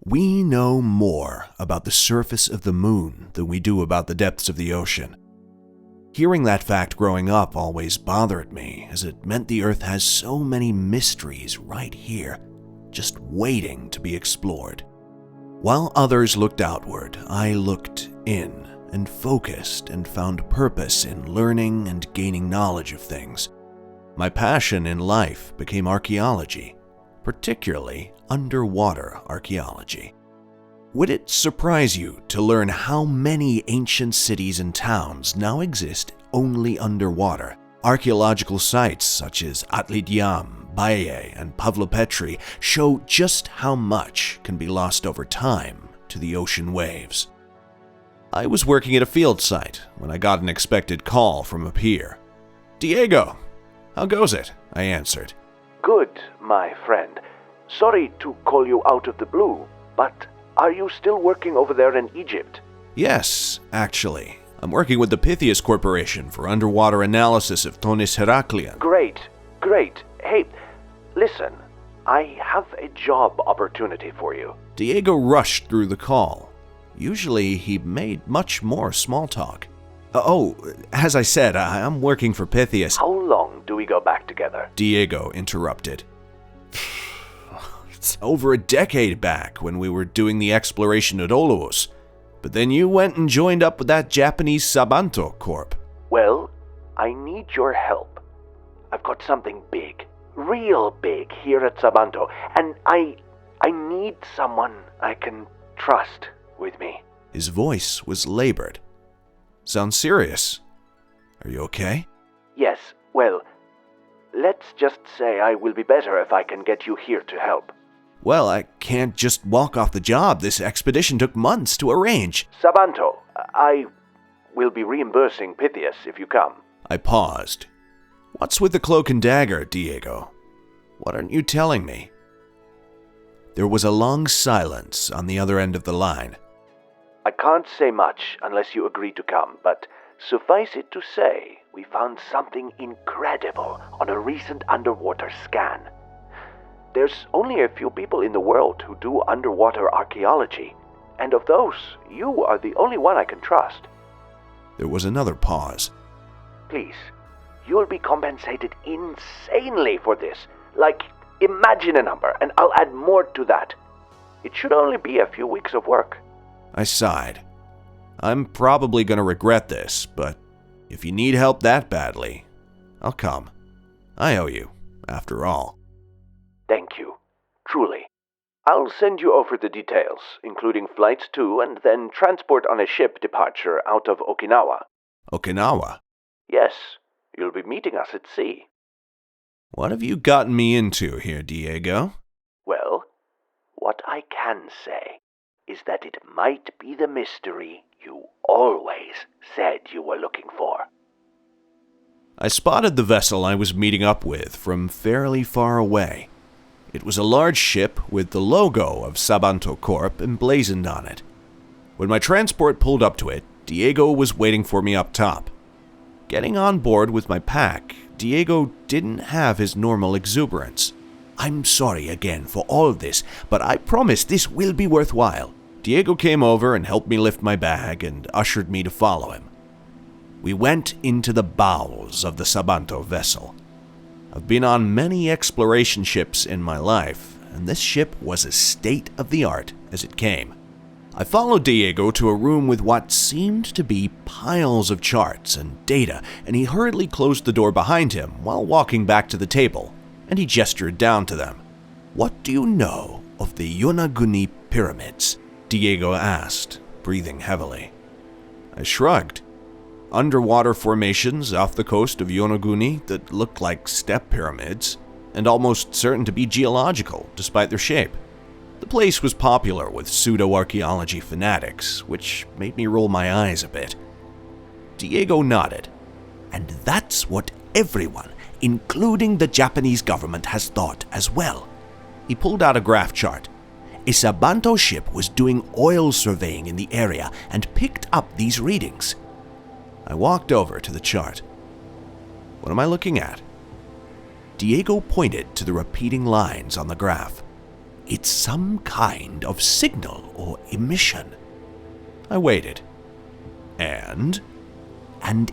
We know more about the surface of the moon than we do about the depths of the ocean. Hearing that fact growing up always bothered me, as it meant the Earth has so many mysteries right here, just waiting to be explored. While others looked outward, I looked in and focused and found purpose in learning and gaining knowledge of things. My passion in life became archaeology, particularly underwater archaeology. Would it surprise you to learn how many ancient cities and towns now exist only underwater? Archaeological sites such as Atlidyam, Baye, and Pavlopetri show just how much can be lost over time to the ocean waves. I was working at a field site when I got an unexpected call from up here. "Diego, how goes it?" I answered. "Good, my friend. Sorry to call you out of the blue, but are you still working over there in Egypt?" "Yes, actually. I'm working with the Pythias Corporation for underwater analysis of Thonis Heraklion." Great. Hey, listen, I have a job opportunity for you." Diego rushed through the call. Usually he made much more small talk. As I said, I'm working for Pythias." "How long do we go back together?" Diego interrupted. "It's over a decade back when we were doing the exploration at Olous. But then you went and joined up with that Japanese Sabanto Corp." "Well, I need your help. I've got something big, real big here at Sabanto, and I need someone I can trust with me." His voice was labored. "Sounds serious. Are you okay?" "Yes, well, let's just say I will be better if I can get you here to help." "Well, I can't just walk off the job. This expedition took months to arrange." "Sabanto, I will be reimbursing Pythias if you come." I paused. "What's with the cloak and dagger, Diego? What aren't you telling me?" There was a long silence on the other end of the line. "I can't say much unless you agree to come, but suffice it to say, we found something incredible on a recent underwater scan. There's only a few people in the world who do underwater archaeology, and of those, you are the only one I can trust." There was another pause. "Please, you'll be compensated insanely for this. Like, imagine a number, and I'll add more to that. It should only be a few weeks of work." I sighed. "I'm probably going to regret this, but if you need help that badly, I'll come. I owe you, after all." "Thank you, truly. I'll send you over the details, including flights to and then transport on a ship departure out of Okinawa." "Okinawa?" "Yes, you'll be meeting us at sea." "What have you gotten me into here, Diego?" "Well, what I can say is that it might be the mystery you always said you were looking for." I spotted the vessel I was meeting up with from fairly far away. It was a large ship with the logo of Sabanto Corp emblazoned on it. When my transport pulled up to it, Diego was waiting for me up top. Getting on board with my pack, Diego didn't have his normal exuberance. "I'm sorry again for all of this, but I promise this will be worthwhile." Diego came over and helped me lift my bag and ushered me to follow him. We went into the bowels of the Sabanto vessel. I've been on many exploration ships in my life, and this ship was as state-of-the-art as it came. I followed Diego to a room with what seemed to be piles of charts and data, and he hurriedly closed the door behind him while walking back to the table, and he gestured down to them. "What do you know of the Yonaguni pyramids?" Diego asked, breathing heavily. I shrugged. Underwater formations off the coast of Yonaguni that looked like step pyramids, and almost certain to be geological despite their shape. The place was popular with pseudo-archaeology fanatics, which made me roll my eyes a bit. Diego nodded. "And that's what everyone, including the Japanese government, has thought as well." He pulled out a graph chart. A Sabanto ship was doing oil surveying in the area and picked up these readings. I walked over to the chart. "What am I looking at?" Diego pointed to the repeating lines on the graph. It's some kind of signal or emission. I waited. And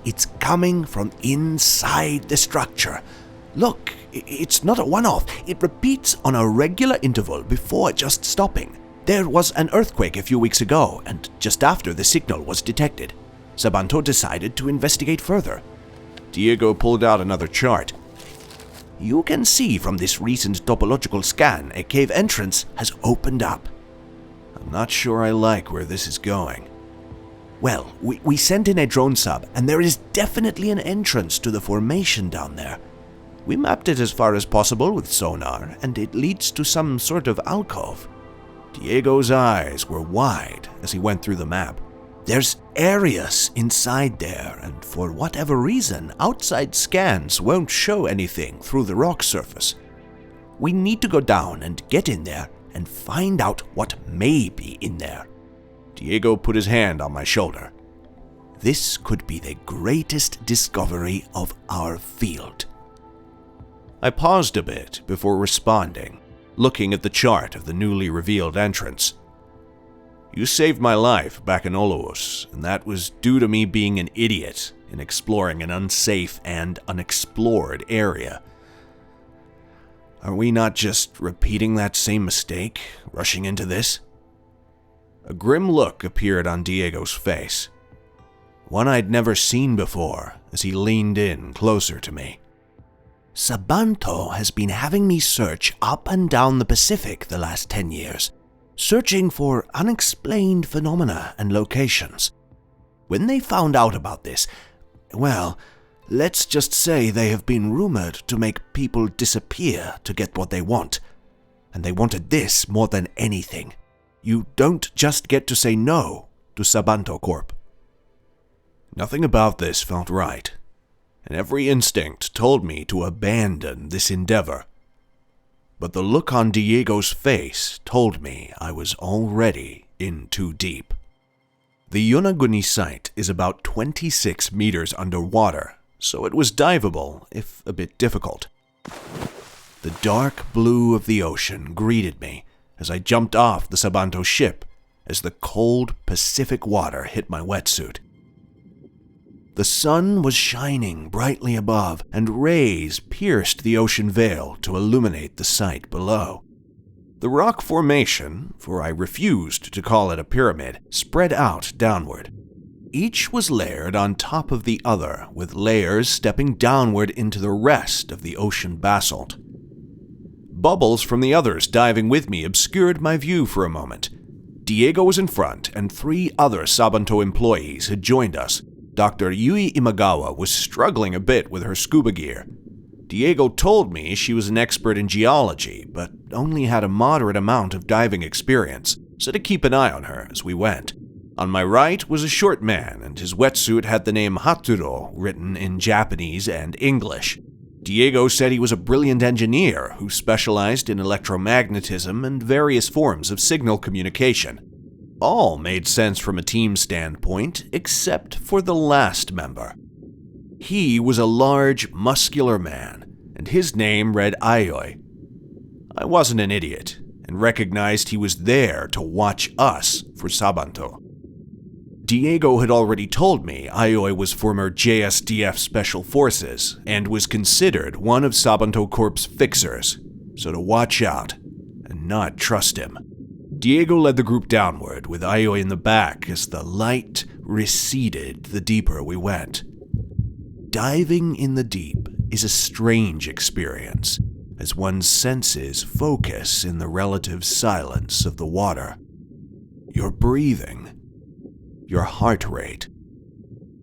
it's coming from inside the structure. Look, it's not a one-off. It repeats on a regular interval before just stopping. There was an earthquake a few weeks ago, and just after the signal was detected, Sabanto decided to investigate further. Diego pulled out another chart. You can see from this recent topological scan a cave entrance has opened up. I'm not sure I like where this is going. Well, we sent in a drone sub, and there is definitely an entrance to the formation down there. We mapped it as far as possible with sonar, and it leads to some sort of alcove. Diego's eyes were wide as he went through the map. There's areas inside there, and for whatever reason, outside scans won't show anything through the rock surface. We need to go down and get in there and find out what may be in there. Diego put his hand on my shoulder. This could be the greatest discovery of our field. I paused a bit before responding, looking at the chart of the newly revealed entrance. You saved my life back in Oluos, and that was due to me being an idiot in exploring an unsafe and unexplored area. Are we not just repeating that same mistake, rushing into this? A grim look appeared on Diego's face, one I'd never seen before as he leaned in closer to me. Sabanto has been having me search up and down the Pacific the last 10 years, searching for unexplained phenomena and locations. When they found out about this, well, let's just say they have been rumored to make people disappear to get what they want. And they wanted this more than anything. You don't just get to say no to Sabanto Corp. Nothing about this felt right, and every instinct told me to abandon this endeavor. But the look on Diego's face told me I was already in too deep. The Yonaguni site is about 26 meters underwater, so it was diveable, if a bit difficult. The dark blue of the ocean greeted me as I jumped off the Sabanto ship as the cold Pacific water hit my wetsuit. The sun was shining brightly above, and rays pierced the ocean veil to illuminate the site below. The rock formation, for I refused to call it a pyramid, spread out downward. Each was layered on top of the other, with layers stepping downward into the rest of the ocean basalt. Bubbles from the others diving with me obscured my view for a moment. Diego was in front, and 3 other Sabanto employees had joined us. Dr. Yui Imagawa was struggling a bit with her scuba gear. Diego told me she was an expert in geology, but only had a moderate amount of diving experience, so to keep an eye on her as we went. On my right was a short man, and his wetsuit had the name Hatsuro written in Japanese and English. Diego said he was a brilliant engineer who specialized in electromagnetism and various forms of signal communication. All made sense from a team standpoint, except for the last member. He was a large, muscular man, and his name read Aioi. I wasn't an idiot, and recognized he was there to watch us for Sabanto. Diego had already told me Aioi was former JSDF Special Forces, and was considered one of Sabanto Corp's fixers, so to watch out, and not trust him. Diego led the group downward, with Aioi in the back as the light receded the deeper we went. Diving in the deep is a strange experience, as one's senses focus in the relative silence of the water. Your breathing, your heart rate,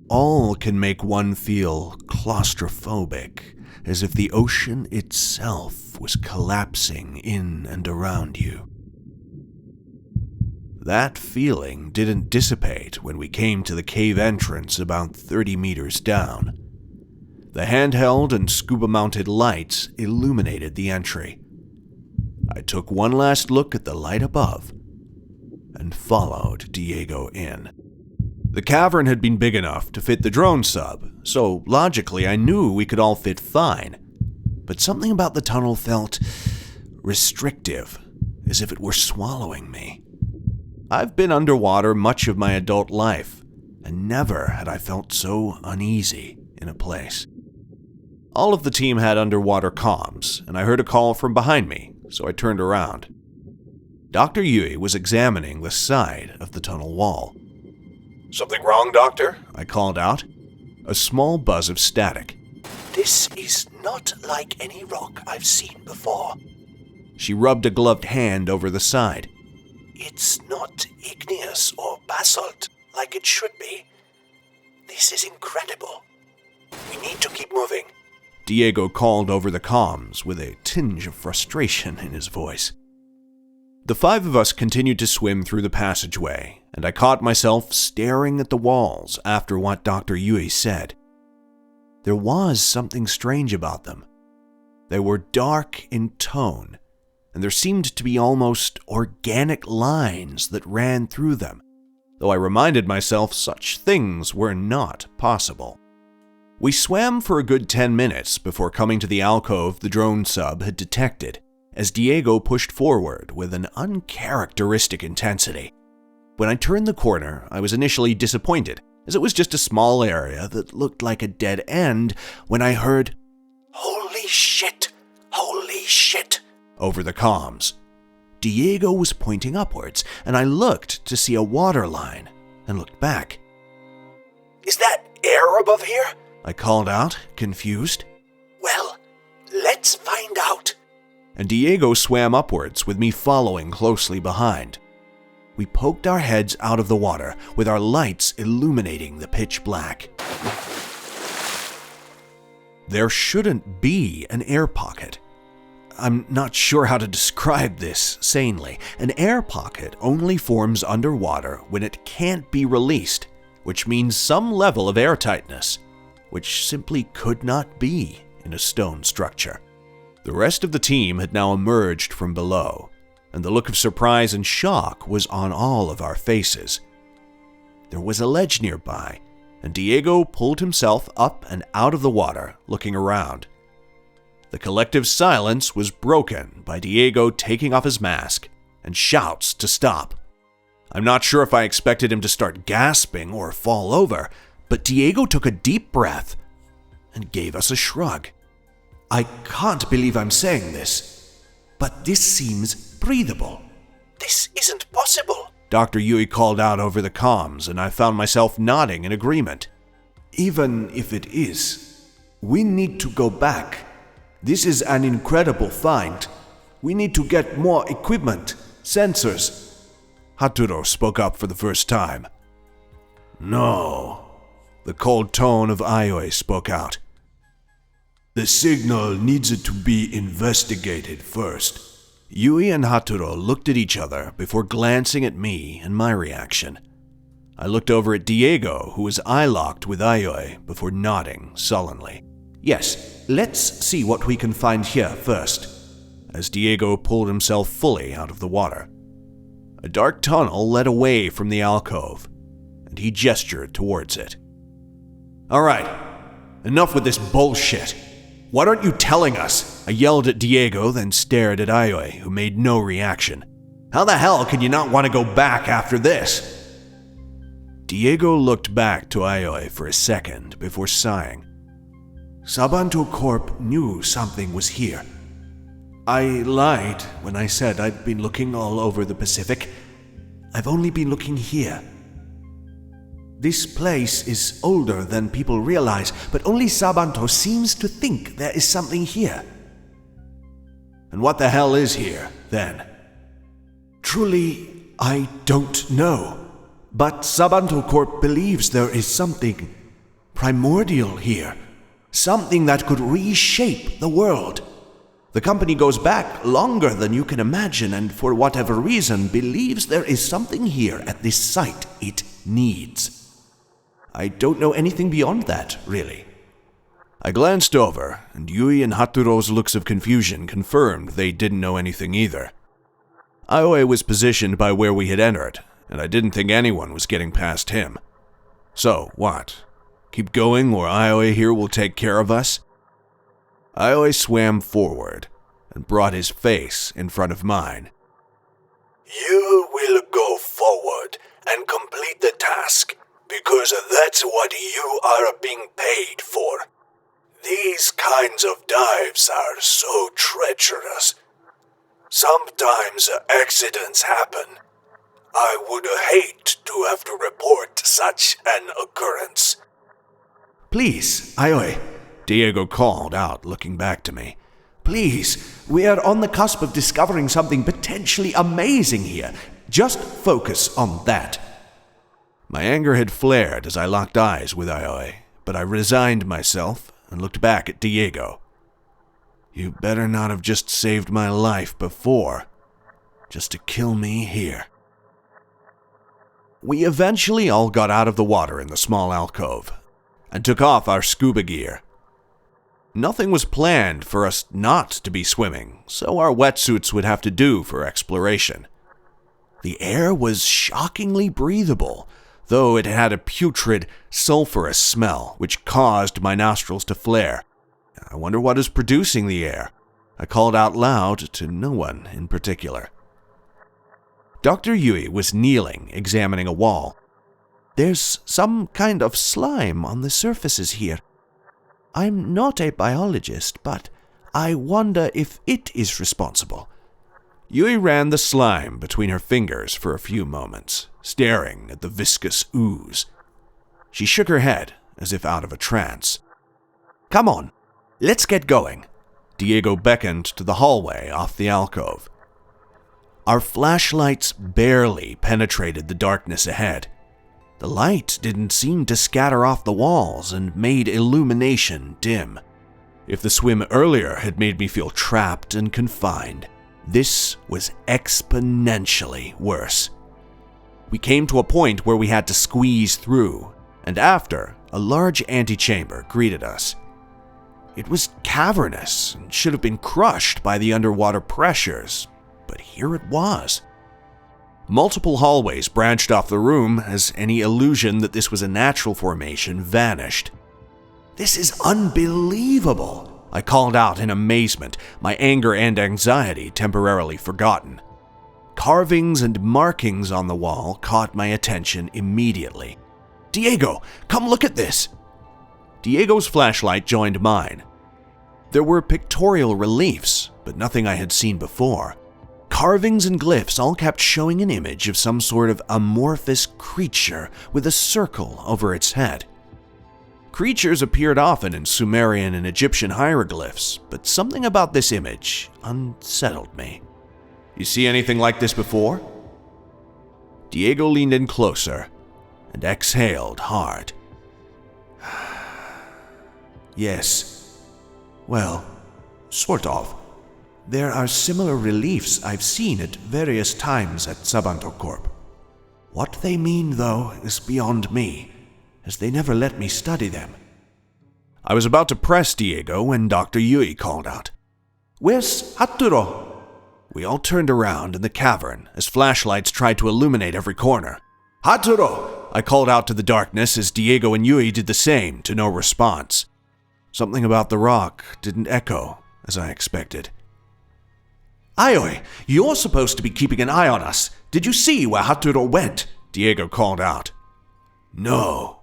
all can make one feel claustrophobic, as if the ocean itself was collapsing in and around you. That feeling didn't dissipate when we came to the cave entrance about 30 meters down. The handheld and scuba-mounted lights illuminated the entry. I took one last look at the light above and followed Diego in. The cavern had been big enough to fit the drone sub, so logically I knew we could all fit fine. But something about the tunnel felt restrictive, as if it were swallowing me. I've been underwater much of my adult life, and never had I felt so uneasy in a place. All of the team had underwater comms, and I heard a call from behind me, so I turned around. Dr. Yui was examining the side of the tunnel wall. "Something wrong, Doctor?" I called out. A small buzz of static. "This is not like any rock I've seen before. She rubbed a gloved hand over the side. It's not igneous or basalt like it should be. This is incredible. We need to keep moving." Diego called over the comms with a tinge of frustration in his voice. The five of us continued to swim through the passageway, and I caught myself staring at the walls after what Dr. Yui said. There was something strange about them. They were dark in tone, and there seemed to be almost organic lines that ran through them, though I reminded myself such things were not possible. We swam for a good 10 minutes before coming to the alcove the drone sub had detected, as Diego pushed forward with an uncharacteristic intensity. When I turned the corner, I was initially disappointed, as it was just a small area that looked like a dead end, when I heard, "Holy shit! Holy shit!" over the comms. Diego was pointing upwards, and I looked to see a water line, and looked back. "Is that air above here?" I called out, confused. "Well, let's find out." And Diego swam upwards with me following closely behind. We poked our heads out of the water, with our lights illuminating the pitch black. There shouldn't be an air pocket. I'm not sure how to describe this sanely. An air pocket only forms underwater when it can't be released, which means some level of airtightness, which simply could not be in a stone structure. The rest of the team had now emerged from below, and the look of surprise and shock was on all of our faces. There was a ledge nearby, and Diego pulled himself up and out of the water, looking around. The collective silence was broken by Diego taking off his mask and shouts to stop. I'm not sure if I expected him to start gasping or fall over, but Diego took a deep breath and gave us a shrug. "I can't believe I'm saying this, but this seems breathable." "This isn't possible," Dr. Yui called out over the comms, and I found myself nodding in agreement. "Even if it is, we need to go back. This is an incredible find. We need to get more equipment, sensors." Haturo spoke up for the first time. "No." The cold tone of Aioi spoke out. "The signal needs to be investigated first." Yui and Haturo looked at each other before glancing at me and my reaction. I looked over at Diego, who was eye-locked with Aioi, before nodding sullenly. "Yes, let's see what we can find here first," as Diego pulled himself fully out of the water. A dark tunnel led away from the alcove, and he gestured towards it. "All right, enough with this bullshit. What aren't you telling us?" I yelled at Diego, then stared at Aioi, who made no reaction. "How the hell can you not want to go back after this?" Diego looked back to Aioi for a second before sighing. "Sabanto Corp knew something was here. I lied when I said I'd been looking all over the Pacific. I've only been looking here. This place is older than people realize, but only Sabanto seems to think there is something here." "And what the hell is here, then?" "Truly, I don't know. But Sabanto Corp believes there is something primordial here. Something that could reshape the world. The company goes back longer than you can imagine, and for whatever reason believes there is something here at this site it needs. I don't know anything beyond that, really." I glanced over, and Yui and Haturo's looks of confusion confirmed they didn't know anything either. Aioi was positioned by where we had entered, and I didn't think anyone was getting past him. So, what? Keep going, or Aioi here will take care of us? Aioi swam forward and brought his face in front of mine. You will go forward and complete the task, because that's what you are being paid for. These kinds of dives are so treacherous. Sometimes accidents happen. I would hate to have to report such an occurrence. Please, Aoi, Diego called out, looking back to me. Please, we are on the cusp of discovering something potentially amazing here. Just focus on that. My anger had flared as I locked eyes with Aoi, but I resigned myself and looked back at Diego. You better not have just saved my life before, just to kill me here. We eventually all got out of the water in the small alcove and took off our scuba gear. Nothing was planned for us not to be swimming, so our wetsuits would have to do for exploration. The air was shockingly breathable, though it had a putrid, sulfurous smell, which caused my nostrils to flare. I wonder what is producing the air. I called out loud to no one in particular. Dr. Yui was kneeling, examining a wall. There's some kind of slime on the surfaces here. I'm not a biologist, but I wonder if it is responsible. Yui ran the slime between her fingers for a few moments, staring at the viscous ooze. She shook her head, as if out of a trance. Come on, let's get going. Diego beckoned to the hallway off the alcove. Our flashlights barely penetrated the darkness ahead. The light didn't seem to scatter off the walls and made illumination dim. If the swim earlier had made me feel trapped and confined, this was exponentially worse. We came to a point where we had to squeeze through, and after, a large antechamber greeted us. It was cavernous and should have been crushed by the underwater pressures, but here it was. Multiple hallways branched off the room as any illusion that this was a natural formation vanished. This is unbelievable, I called out in amazement, my anger and anxiety temporarily forgotten. Carvings and markings on the wall caught my attention immediately. Diego, come look at this! Diego's flashlight joined mine. There were pictorial reliefs, but nothing I had seen before. Carvings and glyphs all kept showing an image of some sort of amorphous creature with a circle over its head. Creatures appeared often in Sumerian and Egyptian hieroglyphs, but something about this image unsettled me. You see anything like this before? Diego leaned in closer and exhaled hard. Yes. Well, sort of. There are similar reliefs I've seen at various times at Sabanto Corp. What they mean, though, is beyond me, as they never let me study them. I was about to press Diego when Dr. Yui called out, Where's Haturo? We all turned around in the cavern as flashlights tried to illuminate every corner. Haturo! I called out to the darkness as Diego and Yui did the same, to no response. Something about the rock didn't echo, as I expected. Aoi, you're supposed to be keeping an eye on us. Did you see where Haturo went? Diego called out. No.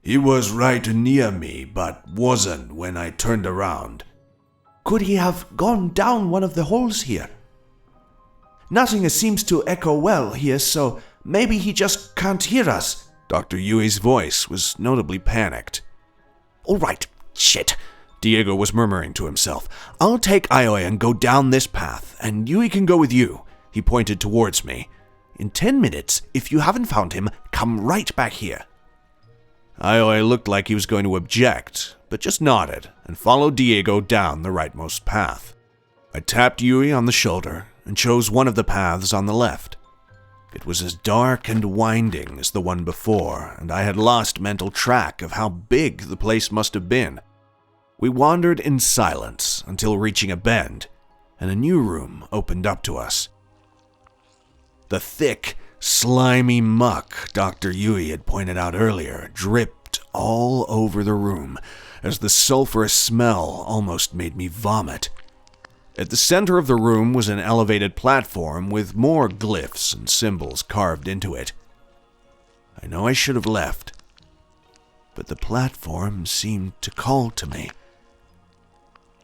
He was right near me, but wasn't when I turned around. Could he have gone down one of the holes here? Nothing seems to echo well here, so maybe he just can't hear us. Dr. Yui's voice was notably panicked. All right, shit. Diego was murmuring to himself. I'll take Aoi and go down this path, and Yui can go with you. He pointed towards me. In 10 minutes, if you haven't found him, come right back here. Aoi looked like he was going to object, but just nodded and followed Diego down the rightmost path. I tapped Yui on the shoulder and chose one of the paths on the left. It was as dark and winding as the one before, and I had lost mental track of how big the place must have been. We wandered in silence until reaching a bend, and a new room opened up to us. The thick, slimy muck Dr. Yui had pointed out earlier dripped all over the room, as the sulfurous smell almost made me vomit. At the center of the room was an elevated platform with more glyphs and symbols carved into it. I know I should have left, but the platform seemed to call to me.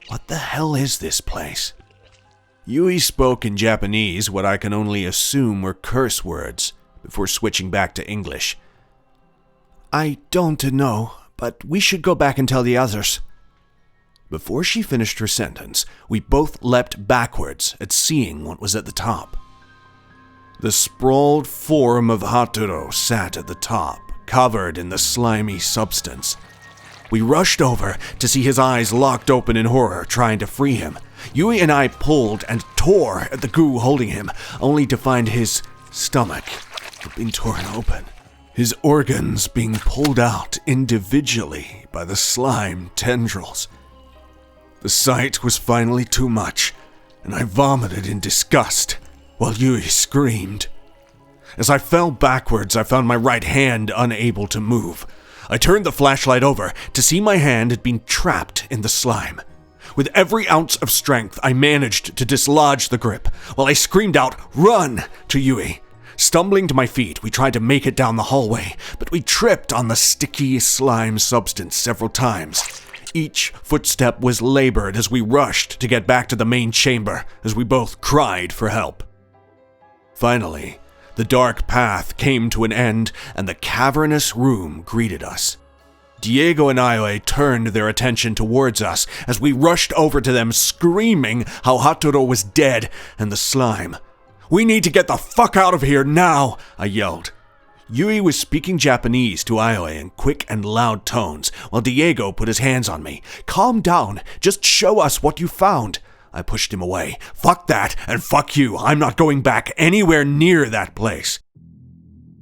What the hell is this place? Yui spoke in Japanese what I can only assume were curse words before switching back to English. I don't know, but we should go back and tell the others. Before she finished her sentence, we both leapt backwards at seeing what was at the top. The sprawled form of Haturo sat at the top, covered in the slimy substance. We rushed over to see his eyes locked open in horror, trying to free him. Yui and I pulled and tore at the goo holding him, only to find his stomach had been torn open, his organs being pulled out individually by the slime tendrils. The sight was finally too much, and I vomited in disgust, while Yui screamed. As I fell backwards, I found my right hand unable to move. I turned the flashlight over to see my hand had been trapped in the slime. With every ounce of strength, I managed to dislodge the grip, while I screamed out, "Run!" to Yui. Stumbling to my feet, we tried to make it down the hallway, but we tripped on the sticky slime substance several times. Each footstep was labored as we rushed to get back to the main chamber, as we both cried for help. Finally, the dark path came to an end, and the cavernous room greeted us. Diego and Aoi turned their attention towards us as we rushed over to them, screaming how Haturo was dead and the slime. "We need to get the fuck out of here now!" I yelled. Yui was speaking Japanese to Aoi in quick and loud tones, while Diego put his hands on me. "Calm down. Just show us what you found." I pushed him away. "Fuck that, and fuck you. I'm not going back anywhere near that place."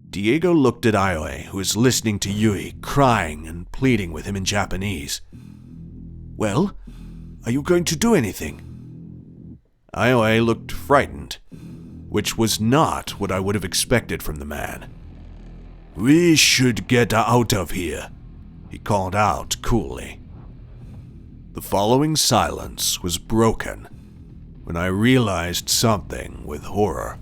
Diego looked at Aoi, who was listening to Yui, crying and pleading with him in Japanese. "Well, are you going to do anything?" Aoi looked frightened, which was not what I would have expected from the man. "We should get out of here," he called out coolly. The following silence was broken when I realized something with horror.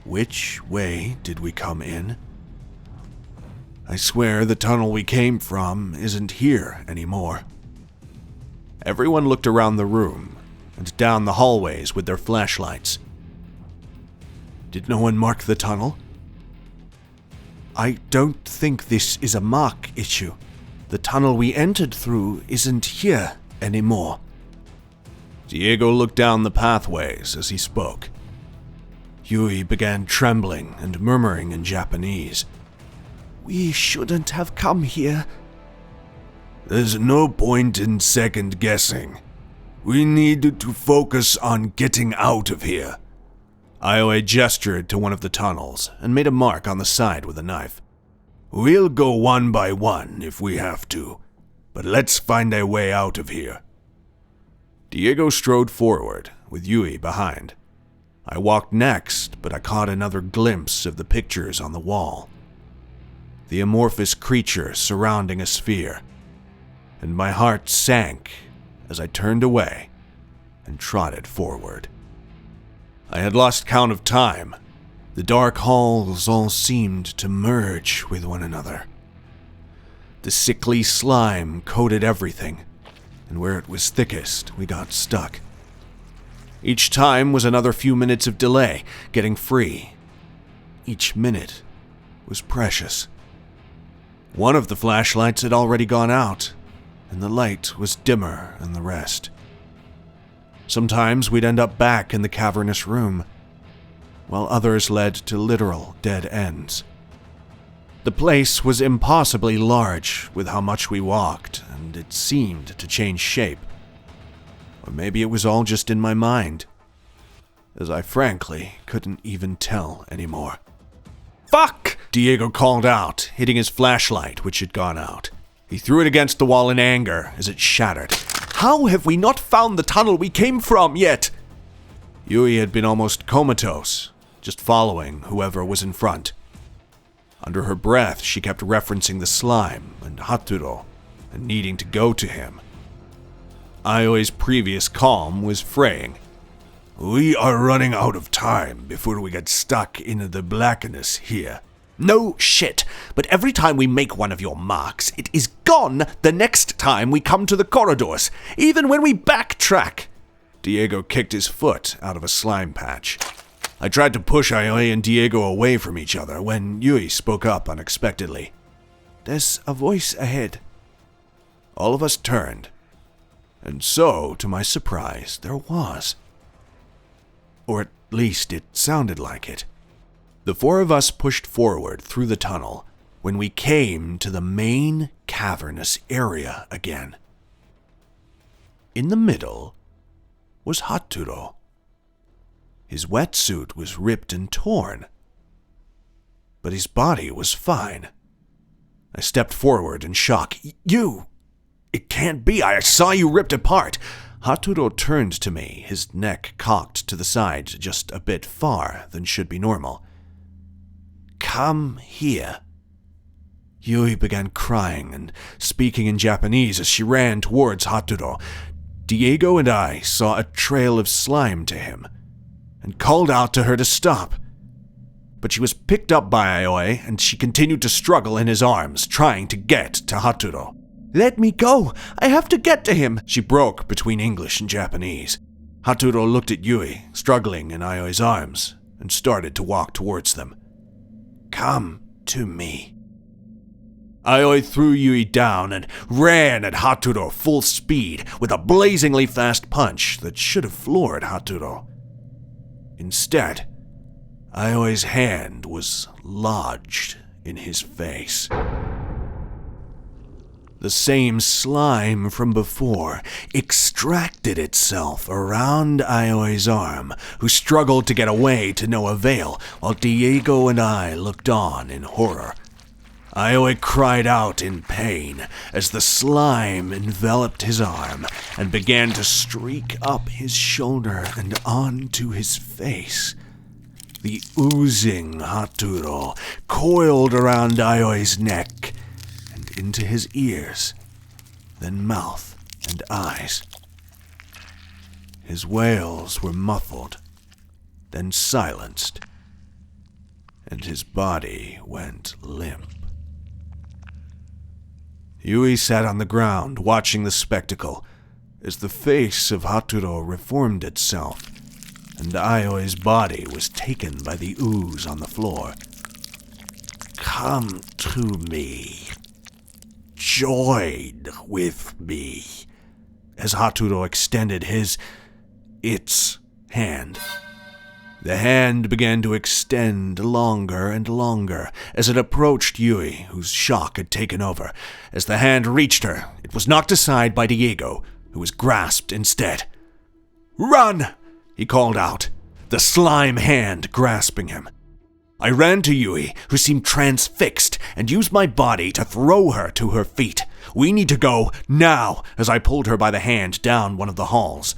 Which way did we come in? I swear the tunnel we came from isn't here anymore. Everyone looked around the room and down the hallways with their flashlights. Did no one mark the tunnel? I don't think this is a mark issue. The tunnel we entered through isn't here anymore. Diego looked down the pathways as he spoke. Yui began trembling and murmuring in Japanese. "We shouldn't have come here." "There's no point in second guessing. We need to focus on getting out of here." Aoi gestured to one of the tunnels and made a mark on the side with a knife. "We'll go one by one if we have to, but let's find a way out of here." Diego strode forward, with Yui behind. I walked next, but I caught another glimpse of the pictures on the wall. The amorphous creature surrounding a sphere, and my heart sank as I turned away and trotted forward. I had lost count of time. The dark halls all seemed to merge with one another. The sickly slime coated everything, and where it was thickest, we got stuck. Each time was another few minutes of delay, getting free. Each minute was precious. One of the flashlights had already gone out, and the light was dimmer than the rest. Sometimes we'd end up back in the cavernous room, while others led to literal dead ends. The place was impossibly large with how much we walked, and it seemed to change shape. Or maybe it was all just in my mind, as I frankly couldn't even tell anymore. "Fuck!" Diego called out, hitting his flashlight, which had gone out. He threw it against the wall in anger as it shattered. "How have we not found the tunnel we came from yet?" Yui had been almost comatose, just following whoever was in front. Under her breath, she kept referencing the slime and Haturo and needing to go to him. Aoi's previous calm was fraying. We are running out of time before we get stuck in the blackness here. No shit, but every time we make one of your marks, it is gone the next time we come to the corridors, even when we backtrack. Diego kicked his foot out of a slime patch. I tried to push Aoi and Diego away from each other when Yui spoke up unexpectedly. There's a voice ahead. All of us turned, and so, to my surprise, there was. Or at least it sounded like it. The four of us pushed forward through the tunnel when we came to the main cavernous area again. In the middle was Hatsuro. His wetsuit was ripped and torn, but his body was fine. I stepped forward in shock. You! It can't be! I saw you ripped apart! Hatsuro turned to me, his neck cocked to the side just a bit far than should be normal. Come here. Yui began crying and speaking in Japanese as she ran towards Hatsuro. Diego and I saw a trail of slime to him and called out to her to stop. But she was picked up by Aoi and she continued to struggle in his arms, trying to get to Hatsuro. Let me go! I have to get to him! She broke between English and Japanese. Hatsuro looked at Yui, struggling in Aoi's arms, and started to walk towards them. Come to me. Aoi threw Yui down and ran at Hatsuro full speed with a blazingly fast punch that should have floored Hatsuro. Instead, Aoi's hand was lodged in his face. The same slime from before extracted itself around Aoi's arm, who struggled to get away to no avail, while Diego and I looked on in horror. Aoi cried out in pain as the slime enveloped his arm and began to streak up his shoulder and onto his face. The oozing Hatsuro coiled around Aoi's neck and into his ears, then mouth and eyes. His wails were muffled, then silenced, and his body went limp. Yui sat on the ground, watching the spectacle, as the face of Hatsuro reformed itself, and Aoi's body was taken by the ooze on the floor. Come to me. Join with me, as Hatsuro extended its hand. The hand began to extend longer and longer as it approached Yui, whose shock had taken over. As the hand reached her, it was knocked aside by Diego, who was grasped instead. Run! He called out, the slime hand grasping him. I ran to Yui, who seemed transfixed, and used my body to throw her to her feet. We need to go, now, as I pulled her by the hand down one of the halls.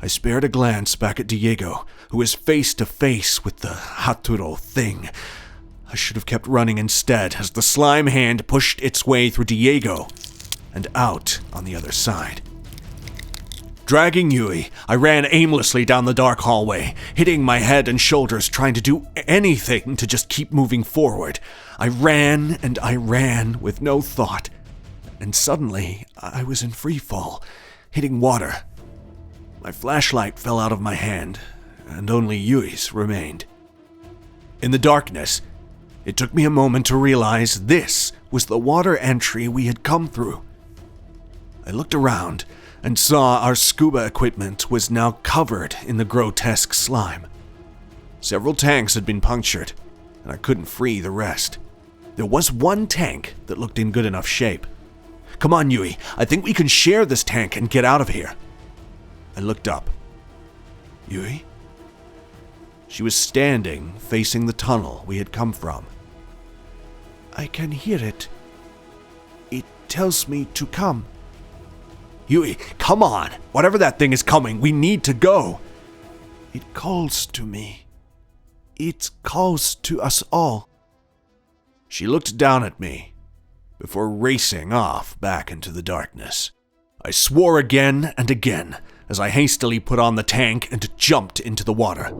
I spared a glance back at Diego, who was face to face with the Hatsuro thing. I should have kept running instead, as the slime hand pushed its way through Diego and out on the other side. Dragging Yui, I ran aimlessly down the dark hallway, hitting my head and shoulders, trying to do anything to just keep moving forward. I ran and I ran with no thought, and suddenly I was in free fall, hitting water. My flashlight fell out of my hand, and only Yui's remained. In the darkness, it took me a moment to realize this was the water entry we had come through. I looked around and saw our scuba equipment was now covered in the grotesque slime. Several tanks had been punctured, and I couldn't free the rest. There was one tank that looked in good enough shape. Come on, Yui, I think we can share this tank and get out of here. I looked up. Yui? She was standing, facing the tunnel we had come from. I can hear it. It tells me to come. Yui, come on! Whatever that thing is coming, we need to go! It calls to me. It calls to us all. She looked down at me, before racing off back into the darkness. I swore again and again as I hastily put on the tank and jumped into the water.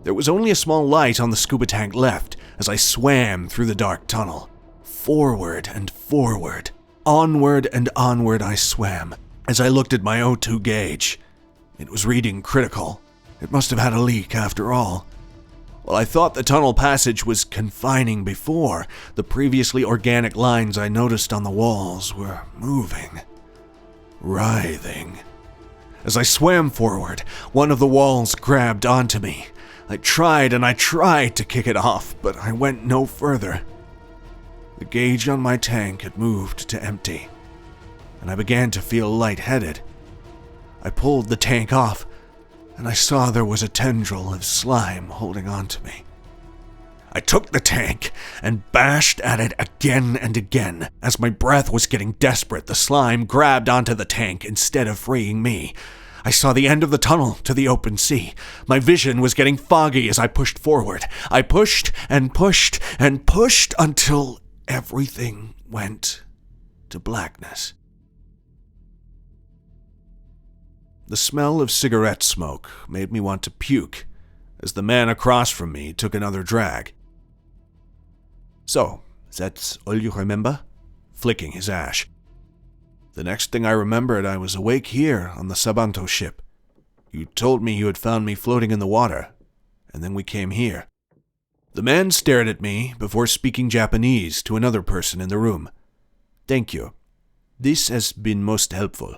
There was only a small light on the scuba tank left as I swam through the dark tunnel. Forward and forward, onward and onward I swam as I looked at my O2 gauge. It was reading critical. It must have had a leak after all. While I thought the tunnel passage was confining before, the previously organic lines I noticed on the walls were moving, writhing. As I swam forward, one of the walls grabbed onto me. I tried and I tried to kick it off, but I went no further. The gauge on my tank had moved to empty, and I began to feel lightheaded. I pulled the tank off, and I saw there was a tendril of slime holding on to me. I took the tank and bashed at it again and again. As my breath was getting desperate, the slime grabbed onto the tank instead of freeing me. I saw the end of the tunnel to the open sea. My vision was getting foggy as I pushed forward. I pushed and pushed and pushed until everything went to blackness. The smell of cigarette smoke made me want to puke as the man across from me took another drag. So, that's all you remember? Flicking his ash. The next thing I remembered, I was awake here on the Sabanto ship. You told me you had found me floating in the water, and then we came here. The man stared at me before speaking Japanese to another person in the room. Thank you. This has been most helpful.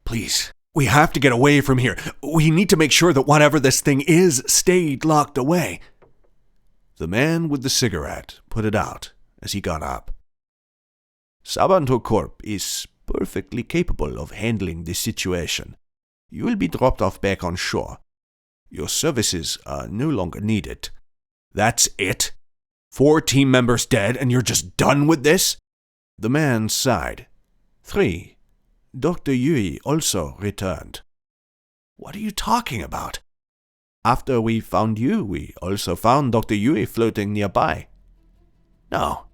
Please, we have to get away from here. We need to make sure that whatever this thing is stayed locked away. The man with the cigarette put it out as he got up. Sabanto Corp is perfectly capable of handling this situation. You will be dropped off back on shore. Your services are no longer needed. That's it? 4 team members dead and you're just done with this? The man sighed. 3. Dr. Yui also returned. What are you talking about? After we found you, we also found Dr. Yui floating nearby. No.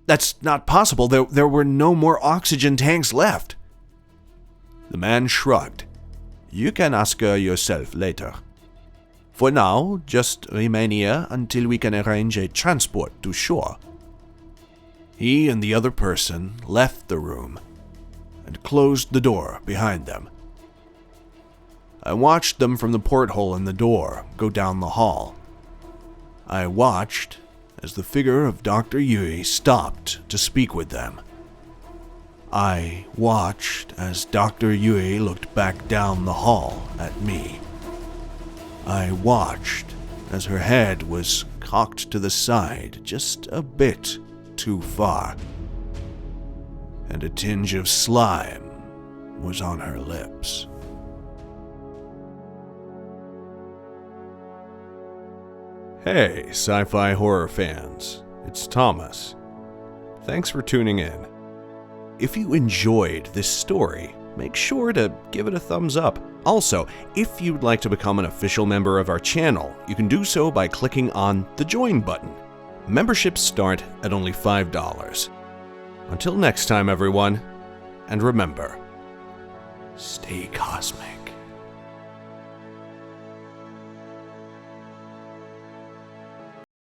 That's not possible. There were no more oxygen tanks left. The man shrugged. You can ask her yourself later. For now, just remain here until we can arrange a transport to shore. He and the other person left the room and closed the door behind them. I watched them from the porthole in the door go down the hall. I watched as the figure of Dr. Yui stopped to speak with them. I watched as Dr. Yui looked back down the hall at me. I watched as her head was cocked to the side just a bit too far, and a tinge of slime was on her lips. Hey, sci-fi horror fans, it's Thomas. Thanks for tuning in. If you enjoyed this story, make sure to give it a thumbs up. Also, if you'd like to become an official member of our channel, you can do so by clicking on the Join button. Memberships start at only $5. Until next time, everyone, and remember, stay cosmic.